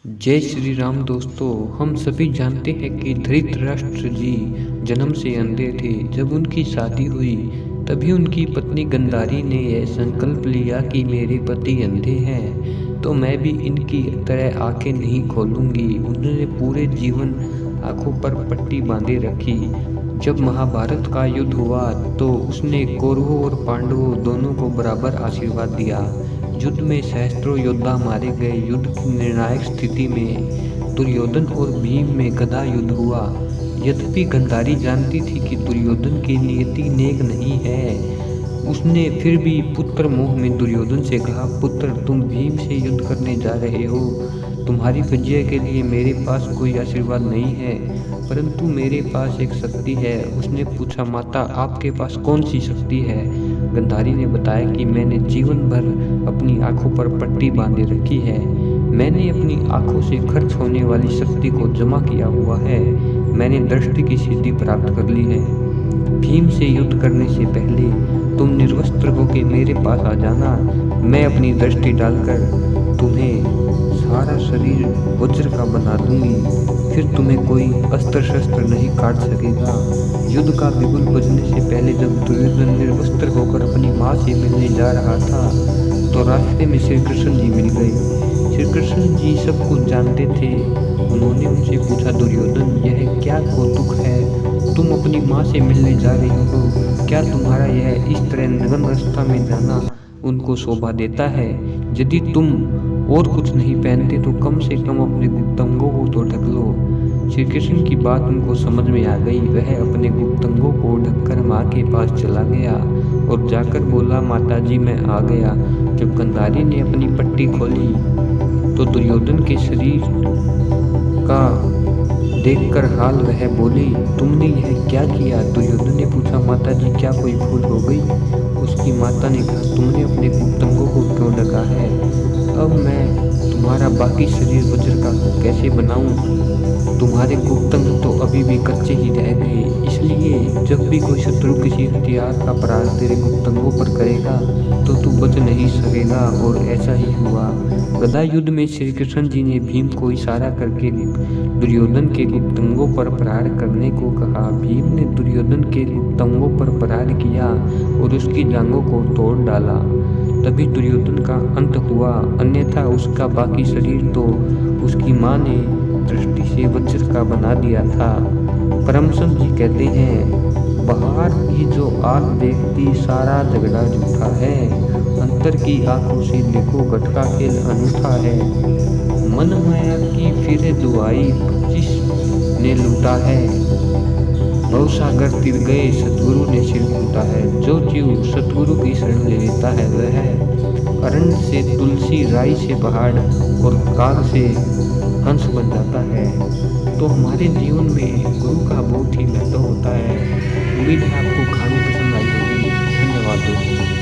जय श्री राम दोस्तों। हम सभी जानते हैं कि धृतराष्ट्र जी जन्म से अंधे थे। जब उनकी शादी हुई तभी उनकी पत्नी गंधारी ने यह संकल्प लिया कि मेरे पति अंधे हैं तो मैं भी इनकी तरह आंखें नहीं खोलूंगी। उन्होंने पूरे जीवन आंखों पर पट्टी बांधे रखी। जब महाभारत का युद्ध हुआ तो उसने कौरवों और पांडवों दोनों को बराबर आशीर्वाद दिया। युद्ध में सहस्त्रों योद्धा मारे गए। युद्ध की निर्णायक स्थिति में दुर्योधन और भीम में गदा युद्ध हुआ। यद्यपि गंधारी जानती थी कि दुर्योधन की नियति नेक नहीं है, उसने फिर भी पुत्र मोह में दुर्योधन से कहा, पुत्र तुम भीम से युद्ध करने जा रहे हो, तुम्हारी विजय के लिए मेरे पास कोई आशीर्वाद नहीं है परंतु मेरे पास एक शक्ति है। उसने पूछा, माता आपके पास कौन सी शक्ति है? गंधारी ने बताया कि मैंने जीवन भर अपनी आंखों पर पट्टी बांधे रखी है। मैंने अपनी आंखों से खर्च होने वाली शक्ति को जमा किया हुआ है। मैंने दृष्टि की सिद्धि प्राप्त कर ली है। भीम से युद्ध करने से पहले तुम निर्वस्त्र होकर मेरे पास आ जाना। मैं अपनी दृष्टि डालकर तुम्हें सारा शरीर वज्र का बना दूंगी, फिर तुम्हें कोई अस्त्र शस्त्र नहीं काट सकेगा। युद्ध का बिगुल बजने से पहले जब दुर्योधन निर्वस्त्र होकर अपनी माँ से मिलने जा रहा था तो रास्ते में श्री कृष्ण जी मिल गए। श्री कृष्ण जी सब कुछ जानते थे। उन्होंने उनसे पूछा, दुर्योधन यह क्या कौतुक है? तुम अपनी माँ से मिलने जा रही हो, क्या तुम्हारा यह इस तरह निर्जन रास्ता में जाना उनको शोभा देता है? यदि तुम और कुछ नहीं पहनते तो कम से कम अपने गुप्तांगों को तो ढक लो। श्री कृष्ण की बात उनको समझ में आ गई। वह अपने गुप्तांगों को ढककर माँ के पास चला गया और जाकर बोला, माता जी मैं आ गया। जब गंधारी ने अपनी पट्टी खोली तो दुर्योधन के शरीर का देखकर हाल वह बोली, तुमने यह क्या किया? दुर्योधन ने पूछा, माता जी क्या कोई भूल हो गई? उसकी माता ने कहा, तुमने अपने गुप्तांगों को क्यों ढका है? अब मैं तुम्हारा बाकी शरीर वज्र का कैसे बनाऊं? तुम्हारे गुप्तांग तो अभी भी कच्चे ही रह गए, इसलिए जब भी कोई शत्रु किसी हथियार का प्रहार तेरे गुप्तांगों पर करेगा तो तू बच नहीं सकेगा। और ऐसा ही हुआ। गदा युद्ध में श्री कृष्ण जी ने भीम को इशारा करके दुर्योधन के गुप्तांगों पर प्रहार करने को कहा। भीम ने दुर्योधन के गुप्तांगों पर प्रहार किया और उसकी जांघों को तोड़ डाला। तभी दुर्योधन का अंत हुआ, अन्यथा उसका बाकी शरीर तो उसकी माँ ने दृष्टि से वज्र का बना दिया था। परमसंत जी कहते हैं, बाहर की जो आंख देखती सारा झगड़ा झूठा है, अंतर की आंखों से देखो घटका खेल अनूठा है। मन माया की फिर दुआई 25 ने लूटा है, भवसागर तिर गए सतगुरु ने सिर टूटा है। जो जीव सतगुरु की शरण ले लेता है वह अरण्य से तुलसी, राई से पहाड़ और काग से हंस बन जाता है। तो हमारे जीवन में गुरु का बहुत ही महत्व होता है। उम्मीद है आपको कहानी पसंद आई होगी। धन्यवाद दोस्तों।